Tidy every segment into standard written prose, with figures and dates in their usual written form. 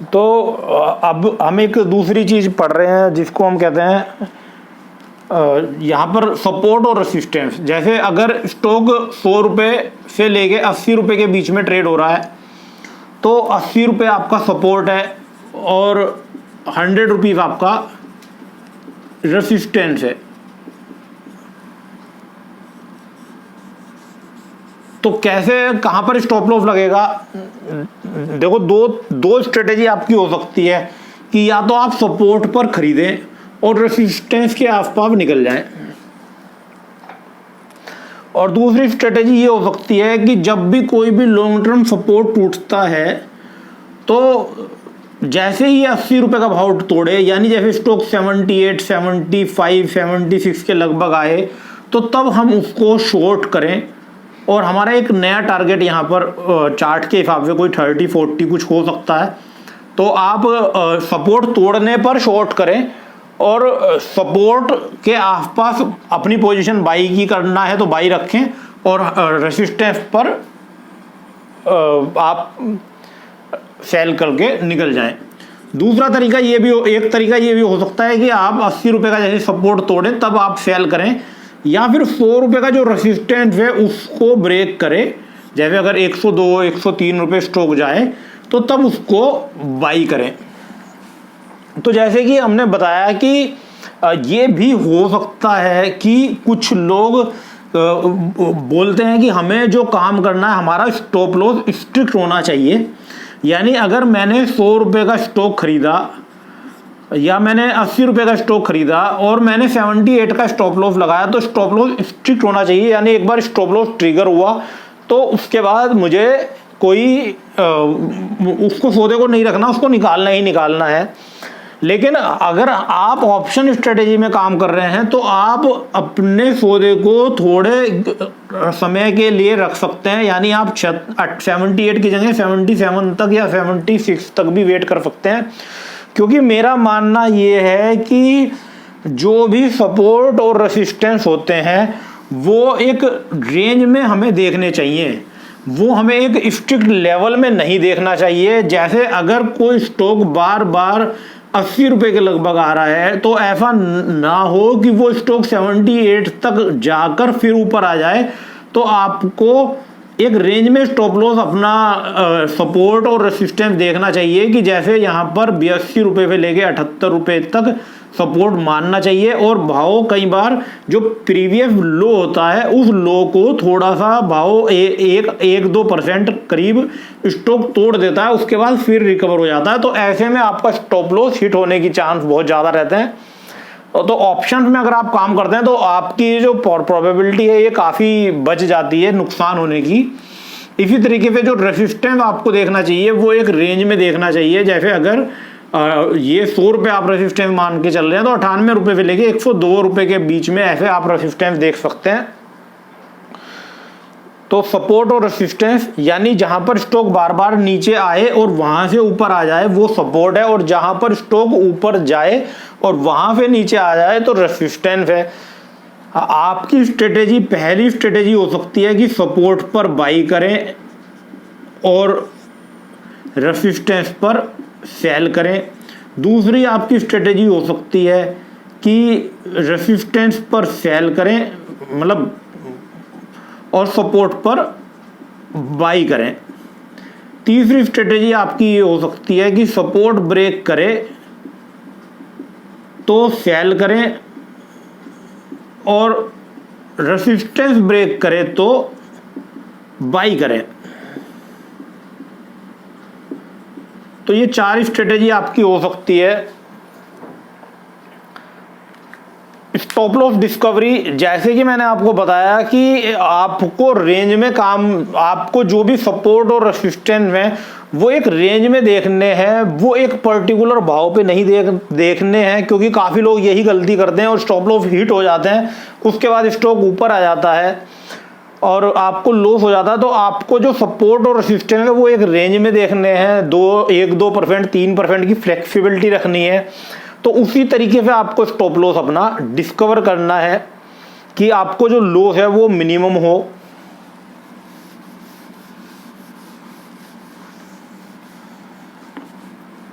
तो अब हम एक दूसरी चीज़ पढ़ रहे हैं जिसको हम कहते हैं यहाँ पर सपोर्ट और रेसिस्टेंस। जैसे अगर स्टॉक 100 रुपये से लेके 80 रुपये के बीच में ट्रेड हो रहा है तो 80 रुपये आपका सपोर्ट है और 100 रुपीज़ आपका रेसिस्टेंस है। तो कैसे, कहाँ पर स्टॉप लॉस लगेगा? देखो, दो स्ट्रेटेजी आपकी हो सकती है कि या तो आप सपोर्ट पर खरीदें और रेसिस्टेंस के आसपास निकल जाएं, और दूसरी स्ट्रेटेजी ये हो सकती है कि जब भी कोई भी लॉन्ग टर्म सपोर्ट टूटता है तो जैसे ही 80 रुपये का भाव तोड़े, यानी जैसे स्टॉक 78, 75, 76 के लगभग आए तो तब हम उसको शॉर्ट करें और हमारा एक नया टारगेट यहाँ पर चार्ट के हिसाब से कोई 30, 40 कुछ हो सकता है। तो आप सपोर्ट तोड़ने पर शॉर्ट करें और सपोर्ट के आसपास अपनी पोजीशन बाई की करना है तो बाई रखें और रेसिस्टेंस पर आप सेल करके निकल जाएं। दूसरा तरीका ये भी एक तरीका ये भी हो सकता है कि आप 80 रुपये का जैसे सपोर्ट तोड़ें तब आप सेल करें, या फिर 100 रुपये का जो रेसिस्टेंस है उसको ब्रेक करें। जैसे अगर 102, 103 रुपये स्टॉक जाए तो तब उसको बाई करें। तो जैसे कि हमने बताया कि ये भी हो सकता है कि कुछ लोग बोलते हैं कि हमें जो काम करना है हमारा स्टॉप लॉस स्ट्रिक्ट होना चाहिए। यानी अगर मैंने 100 रुपये का स्टॉक खरीदा या मैंने 80 रुपये का स्टॉक खरीदा और मैंने 78 का स्टॉप लॉस लगाया तो स्टॉप लॉस स्ट्रिक्ट होना चाहिए। यानी एक बार स्टॉप लॉस ट्रिगर हुआ तो उसके बाद मुझे कोई उसको सौदे को नहीं रखना, उसको निकालना ही निकालना है। लेकिन अगर आप ऑप्शन स्ट्रेटेजी में काम कर रहे हैं तो आप अपने सौदे को थोड़े समय के लिए रख सकते हैं। यानी आप 78 की जगह 77 तक या 76 तक भी वेट कर सकते हैं, क्योंकि मेरा मानना ये है कि जो भी सपोर्ट और रेसिस्टेंस होते हैं वो एक रेंज में हमें देखने चाहिए, वो हमें एक स्ट्रिक्ट लेवल में नहीं देखना चाहिए। जैसे अगर कोई स्टॉक बार बार 80 रुपये के लगभग आ रहा है तो ऐसा ना हो कि वो स्टॉक 78 तक जाकर फिर ऊपर आ जाए। तो आपको एक रेंज में स्टॉप लॉस अपना सपोर्ट और रेसिस्टेंस देखना चाहिए कि जैसे यहाँ पर 82 रुपये से लेके 78 रुपये तक सपोर्ट मानना चाहिए, और भाव कई बार जो प्रीवियस लो होता है उस लो को थोड़ा सा भाव 1-2% करीब स्टॉक तोड़ देता है, उसके बाद फिर रिकवर हो जाता है। तो ऐसे में आपका स्टॉप लॉस हिट होने की चांस बहुत ज़्यादा रहते हैं। तो ऑप्शन में अगर आप काम करते हैं तो आपकी जो प्रोबेबिलिटी है ये काफ़ी बच जाती है नुकसान होने की। इसी तरीके से जो रेसिस्टेंस आपको देखना चाहिए वो एक रेंज में देखना चाहिए। जैसे अगर ये 100 रुपये आप रेसिस्टेंस मान के चल रहे हैं तो 98 रुपये से लेके 102 रुपये के बीच में ऐसे आप रेसिस्टेंस देख सकते हैं। तो सपोर्ट और रेसिस्टेंस यानी जहां पर स्टॉक बार बार नीचे आए और वहां से ऊपर आ जाए वो सपोर्ट है, और जहां पर स्टॉक ऊपर जाए और वहां से नीचे आ जाए तो रेसिस्टेंस है। आपकी स्ट्रेटेजी, पहली स्ट्रेटेजी हो सकती है कि सपोर्ट पर बाई करें और रेसिस्टेंस पर सेल करें। दूसरी आपकी स्ट्रेटेजी हो सकती है कि रेसिस्टेंस पर सेल करें, मतलब और सपोर्ट पर बाई करें। तीसरी स्ट्रेटेजी आपकी ये हो सकती है कि सपोर्ट ब्रेक करे तो सेल करें और रेसिस्टेंस ब्रेक करे तो बाई करें। तो ये 4 स्ट्रेटेजी आपकी हो सकती है। स्टॉप लॉस डिस्कवरी, जैसे कि मैंने आपको बताया कि आपको रेंज में काम, आपको जो भी सपोर्ट और रेसिस्टेंस में वो एक रेंज में देखने हैं, वो एक पर्टिकुलर भाव पे नहीं देखने हैं, क्योंकि काफ़ी लोग यही गलती करते हैं और स्टॉप लॉस हिट हो जाते हैं, उसके बाद स्टॉक ऊपर आ जाता है और आपको लॉस हो जाता है। तो आपको जो सपोर्ट और रेसिस्टेंस है वो एक रेंज में देखने हैं, 1-2%, 3% की फ्लेक्सिबिलिटी रखनी है। तो उसी तरीके से आपको स्टॉप लॉस अपना डिस्कवर करना है कि आपको जो लॉस है वो मिनिमम हो।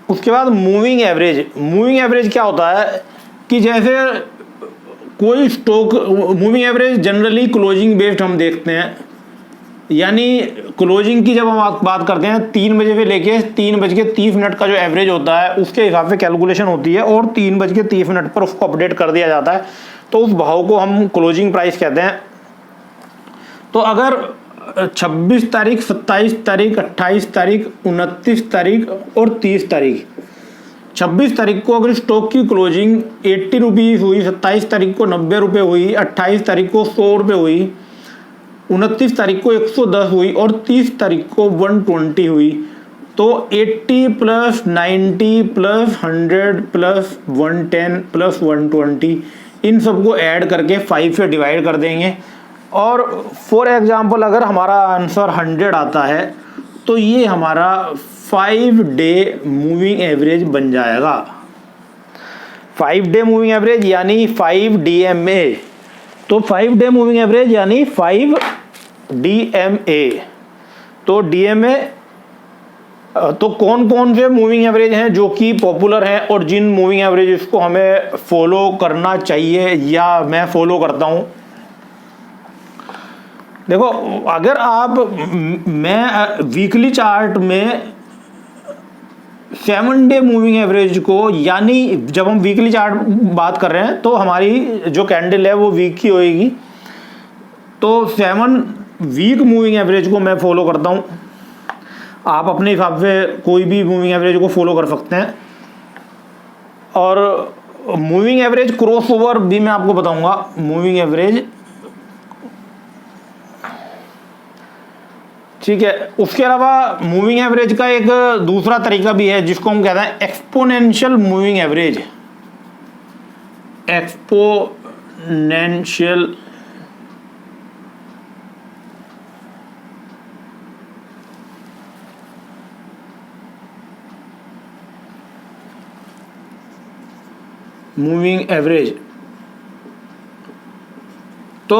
उसके बाद मूविंग एवरेज। मूविंग एवरेज क्या होता है कि जैसे कोई stock, moving average generally closing based हम देखते हैं, यानी क्लोजिंग की जब हम बात करते हैं 3 बजे से लेके 3:30 का जो एवरेज होता है उसके हिसाब से कैलकुलेशन होती है और 3:30 पर उसको अपडेट कर दिया जाता है, तो उस भाव को हम क्लोजिंग प्राइस कहते हैं। तो अगर 26 तारीख, 27 तारीख, 28 तारीख, 29 तारीख और 30 तारीख, 26 तारीख को अगर स्टॉक की क्लोजिंग 80 रुपीज़ हुई, 27 तारीख को 90 रुपये हुई, 28 तारीख को 100 रुपये हुई, 29 तारीख को 110 हुई और 30 तारीख को 120 हुई, तो 80 प्लस 90 प्लस 100 प्लस 110 प्लस 120 इन सबको ऐड करके 5 से डिवाइड कर देंगे। और फॉर एग्जांपल अगर हमारा आंसर 100 आता है तो ये हमारा 5 डे मूविंग एवरेज बन जाएगा। 5 डे मूविंग एवरेज यानी 5 DMA। तो 5 डे मूविंग एवरेज यानी 5 DMA। तो DMA, तो कौन कौन से मूविंग एवरेज हैं जो कि पॉपुलर हैं और जिन मूविंग एवरेजेस को हमें फॉलो करना चाहिए या मैं फॉलो करता हूं। देखो, अगर आप, मैं वीकली चार्ट में 7 डे मूविंग एवरेज को, यानी जब हम वीकली चार्ट बात कर रहे हैं तो हमारी जो कैंडल है वो वीक की होएगी, तो 7 वीक मूविंग एवरेज को मैं फॉलो करता हूं। आप अपने हिसाब से कोई भी मूविंग एवरेज को फॉलो कर सकते हैं। और मूविंग एवरेज क्रॉसओवर भी मैं आपको बताऊंगा। मूविंग एवरेज, ठीक है। उसके अलावा मूविंग एवरेज का एक दूसरा तरीका भी है जिसको हम कहते हैं exponential moving average. Exponential moving average. तो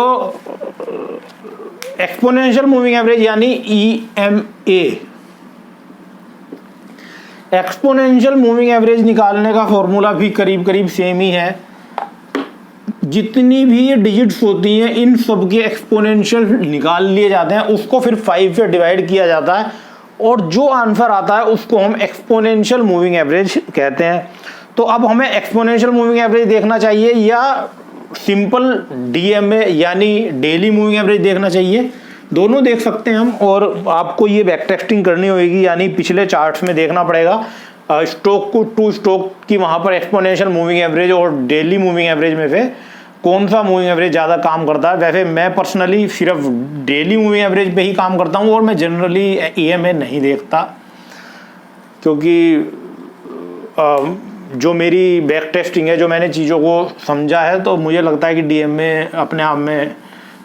एक्सपोनेंशियल मूविंग एवरेज यानी EMA। एक्सपोनेंशियल मूविंग एवरेज निकालने का फॉर्मूला भी करीब करीब सेम ही है। जितनी भी डिजिट्स होती हैं इन सब के एक्सपोनेंशियल निकाल लिए जाते हैं, उसको फिर 5 से डिवाइड किया जाता है और जो आंसर आता है उसको हम एक्सपोनेंशियल मूविंग एवरेज कहते हैं। तो अब हमें एक्सपोनेंशियल मूविंग एवरेज देखना चाहिए या सिंपल DMA यानी डेली मूविंग एवरेज देखना चाहिए, दोनों देख सकते हैं हम। और आपको ये बैक टेस्टिंग करनी होगी, यानी पिछले चार्ट्स में देखना पड़ेगा स्टॉक को, टू स्टॉक की वहाँ पर एक्सपोनेंशियल मूविंग एवरेज और डेली मूविंग एवरेज में से कौन सा मूविंग एवरेज ज़्यादा काम करता है। वैसे मैं पर्सनली सिर्फ डेली मूविंग एवरेज पे ही काम करता हूँ और मैं जनरली EMA नहीं देखता, क्योंकि जो मेरी बैक टेस्टिंग है, जो मैंने चीज़ों को समझा है, तो मुझे लगता है कि DMA अपने आप में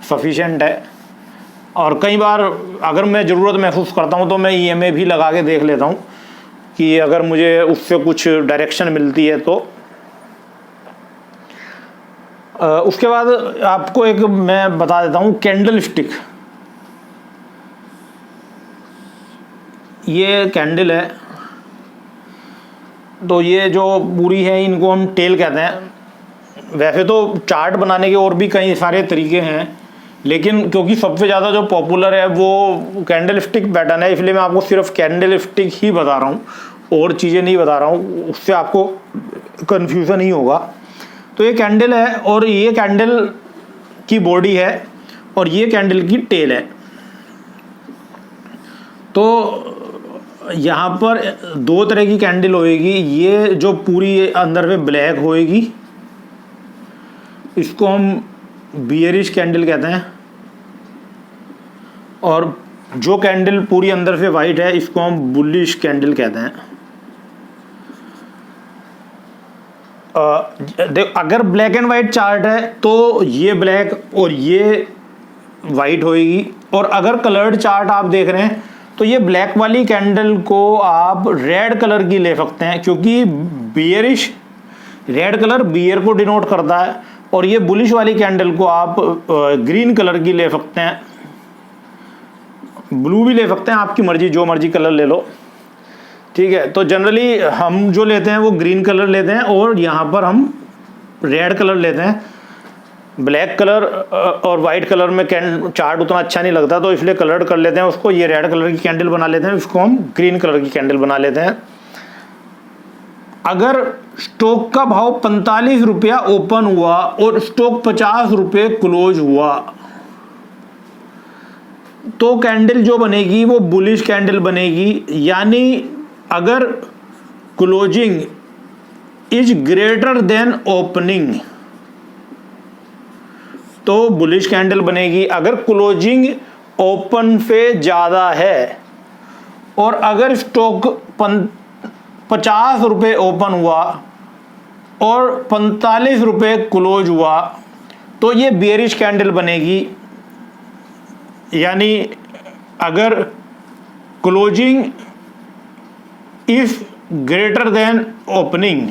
सफिशेंट है। और कई बार अगर मैं ज़रूरत महसूस करता हूँ तो मैं EMA भी लगा के देख लेता हूँ कि अगर मुझे उससे कुछ डायरेक्शन मिलती है तो। उसके बाद आपको एक मैं बता देता हूँ कैंडल स्टिक। ये कैंडल है, तो ये जो पूरी है इनको हम टेल कहते हैं। वैसे तो चार्ट बनाने के और भी कई सारे तरीके हैं, लेकिन क्योंकि सबसे ज़्यादा जो पॉपुलर है वो कैंडल स्टिक पैटर्न है, इसलिए मैं आपको सिर्फ कैंडल स्टिक ही बता रहा हूँ और चीज़ें नहीं बता रहा हूँ, उससे आपको कन्फ्यूज़न ही होगा। तो ये कैंडल है और ये कैंडल की बॉडी है और ये कैंडल की टेल है। तो यहाँ पर 2 तरह की कैंडल होएगी। ये जो पूरी अंदर में ब्लैक होएगी इसको हम बियरिश कैंडल कहते हैं, और जो कैंडल पूरी अंदर से वाइट है इसको हम बुलिश कैंडल कहते हैं। अगर ब्लैक एंड वाइट चार्ट है तो ये ब्लैक और ये वाइट होएगी, और अगर कलर्ड चार्ट आप देख रहे हैं तो ये ब्लैक वाली कैंडल को आप रेड कलर की ले सकते हैं, क्योंकि बियरिश रेड कलर बियर को डिनोट करता है, और ये बुलिश वाली कैंडल को आप ग्रीन कलर की ले सकते हैं, ब्लू भी ले सकते हैं, आपकी मर्जी, जो मर्जी कलर ले लो। ठीक है, तो जनरली हम जो लेते हैं वो ग्रीन कलर लेते हैं और यहाँ पर हम रेड कलर लेते हैं। ब्लैक कलर और वाइट कलर में चार्ट उतना अच्छा नहीं लगता, तो इसलिए कलर कर लेते हैं उसको। ये रेड कलर की कैंडल बना लेते हैं, इसको हम ग्रीन कलर की कैंडल बना लेते हैं। अगर स्टॉक का भाव 45 रुपया ओपन हुआ और स्टॉक 50 रुपये क्लोज हुआ, तो कैंडल जो बनेगी वो बुलिश कैंडल बनेगी। यानी अगर closing is greater than opening तो बुलिश कैंडल बनेगी। अगर क्लोजिंग ओपन पे ज़्यादा है और अगर स्टॉक 50 रुपये ओपन हुआ और 45 रुपये क्लोज हुआ तो ये बेयरिश कैंडल बनेगी। यानी अगर closing is greater than opening,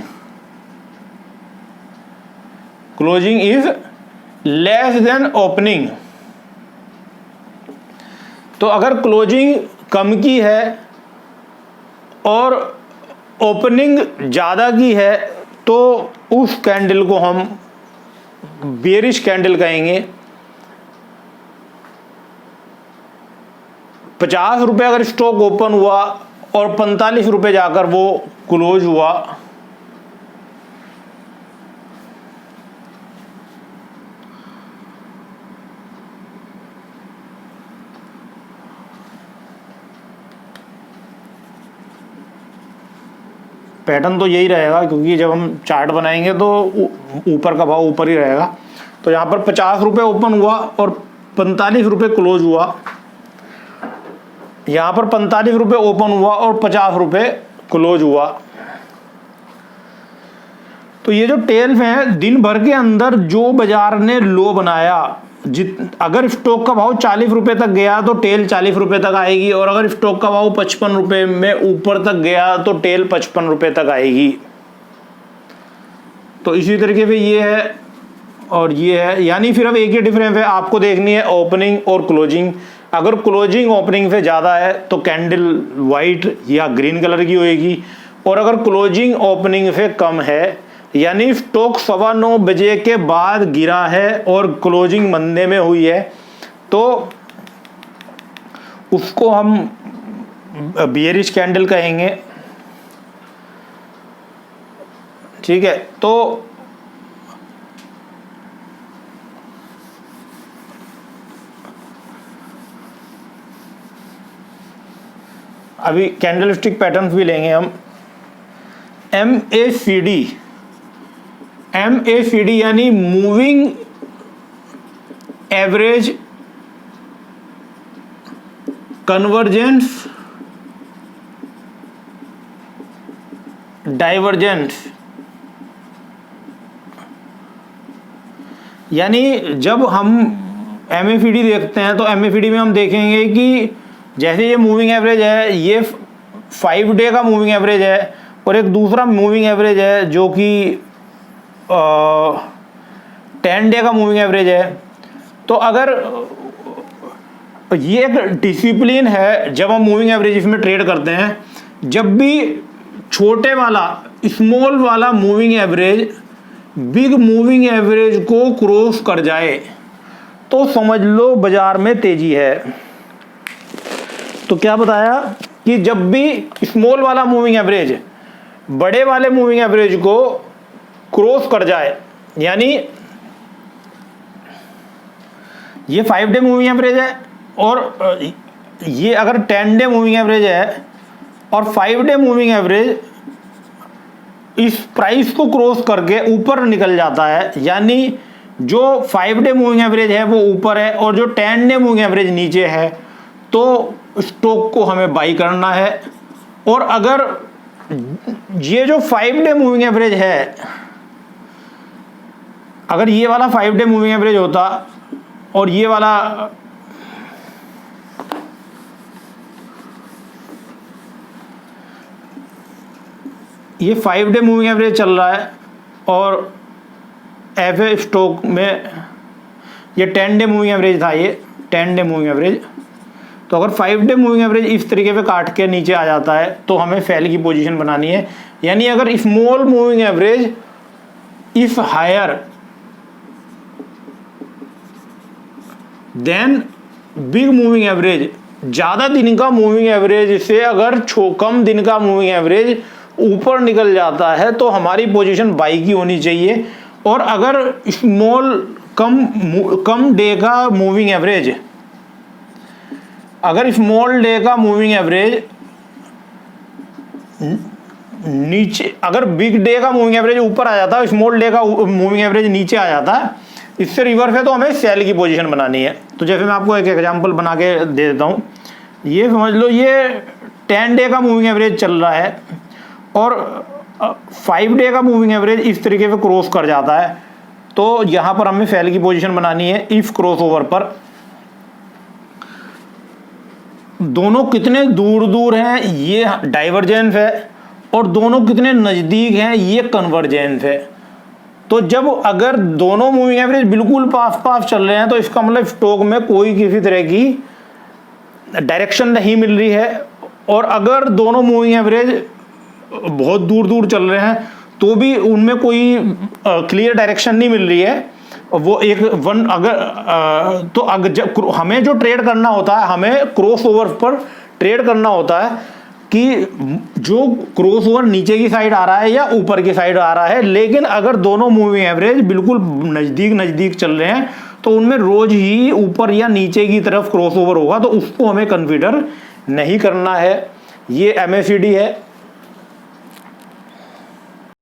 closing is less than opening, तो अगर क्लोजिंग कम की है और ओपनिंग ज़्यादा की है तो उस कैंडल को हम बेयरिश कैंडल कहेंगे। 50 रुपये अगर स्टॉक ओपन हुआ और 45 रुपये जाकर वो क्लोज हुआ पैटर्न तो यही रहेगा, क्योंकि जब हम चार्ट बनाएंगे तो ऊपर का भाव ऊपर ही रहेगा। तो यहाँ पर 50 रुपये ओपन हुआ और 45 रुपये क्लोज हुआ, यहाँ पर 45 रुपये ओपन हुआ और 50 रुपये क्लोज हुआ। तो ये जो टेल है, दिन भर के अंदर जो बाजार ने लो बनाया, अगर स्टॉक का भाव 40 रुपये तक गया तो टेल 40 रुपये तक आएगी, और अगर स्टॉक का भाव 55 रुपये में ऊपर तक गया तो टेल 55 रुपये तक आएगी। तो इसी तरीके से ये है और ये है, यानी फिर अब एक ही डिफरेंस है, आपको देखनी है ओपनिंग और क्लोजिंग। अगर क्लोजिंग ओपनिंग से ज़्यादा है तो कैंडल वाइट या ग्रीन कलर की होएगी, और अगर क्लोजिंग ओपनिंग से कम है यानी स्टॉक 9:15 बजे के बाद गिरा है और क्लोजिंग मंदे में हुई है, तो उसको हम बेयरिश कैंडल कहेंगे। ठीक है, तो अभी कैंडलस्टिक पैटर्न्स भी लेंगे हम। MACD यानी मूविंग एवरेज कन्वर्जेंस डाइवर्जेंस, यानी जब हम MACD देखते हैं तो MACD में हम देखेंगे कि जैसे ये मूविंग एवरेज है, ये 5 डे का मूविंग एवरेज है, और एक दूसरा मूविंग एवरेज है जो कि 10 डे का मूविंग एवरेज है। तो अगर ये एक डिसिप्लिन है जब हम मूविंग एवरेज इसमें ट्रेड करते हैं, जब भी छोटे वाला स्मॉल वाला moving average big moving average को क्रॉस कर जाए तो समझ लो बाजार में तेजी है। तो क्या बताया कि जब भी स्मॉल वाला मूविंग एवरेज बड़े वाले मूविंग एवरेज को क्रॉस कर जाए, यानी ये 5 डे मूविंग एवरेज है और ये अगर 10 डे मूविंग एवरेज है और 5 डे मूविंग एवरेज इस प्राइस को क्रॉस करके ऊपर निकल जाता है, यानी जो 5 डे मूविंग एवरेज है वो ऊपर है और जो 10 डे मूविंग एवरेज नीचे है, तो स्टॉक को हमें बाई करना है। और अगर ये जो 5 डे मूविंग एवरेज है, अगर ये वाला 5 डे मूविंग एवरेज होता और ये वाला ये 5 डे मूविंग एवरेज चल रहा है और एफए स्टॉक में ये 10 डे मूविंग एवरेज था, ये 10 डे मूविंग एवरेज, तो अगर 5 डे मूविंग एवरेज इस तरीके पे काट के नीचे आ जाता है तो हमें सेल की पोजीशन बनानी है। यानी अगर small moving average if higher than big moving average, ज्यादा दिन का मूविंग एवरेज से अगर कम दिन का मूविंग एवरेज ऊपर निकल जाता है तो हमारी पोजीशन बाई की होनी चाहिए। और अगर स्मॉल कम डे का मूविंग एवरेज, अगर स्मॉल डे का मूविंग एवरेज नीचे, अगर बिग डे का मूविंग एवरेज ऊपर आ जाता है, स्मॉल डे का मूविंग एवरेज नीचे आ जाता है, इससे रिवर्स है तो हमें सेल की पोजीशन बनानी है। तो जैसे मैं आपको एक एग्जांपल बना के दे देता हूँ। ये समझ लो ये 10 डे का मूविंग एवरेज चल रहा है और 5 डे का मूविंग एवरेज इस तरीके से क्रॉस कर जाता है, तो यहाँ पर हमें सेल की पोजीशन बनानी है। इफ क्रॉस ओवर पर दोनों कितने दूर दूर हैं ये डाइवर्जेंस है, और दोनों कितने नज़दीक हैं ये कन्वर्जेंस है। तो जब अगर दोनों मूविंग एवरेज बिल्कुल पास पास चल रहे हैं तो इसका मतलब स्टॉक में कोई किसी तरह की डायरेक्शन नहीं मिल रही है। और अगर दोनों मूविंग एवरेज बहुत दूर दूर चल रहे हैं तो भी उनमें कोई क्लियर डायरेक्शन नहीं मिल रही है, वो एक वन अगर तो अगर हमें जो ट्रेड करना होता है, हमें क्रॉस ओवर पर ट्रेड करना होता है कि जो क्रॉस ओवर नीचे की साइड आ रहा है या ऊपर की साइड आ रहा है। लेकिन अगर दोनों मूविंग एवरेज बिल्कुल नज़दीक चल रहे हैं तो उनमें रोज ही ऊपर या नीचे की तरफ क्रॉस ओवर होगा, तो उसको हमें कंसीडर नहीं करना है। ये MACD है।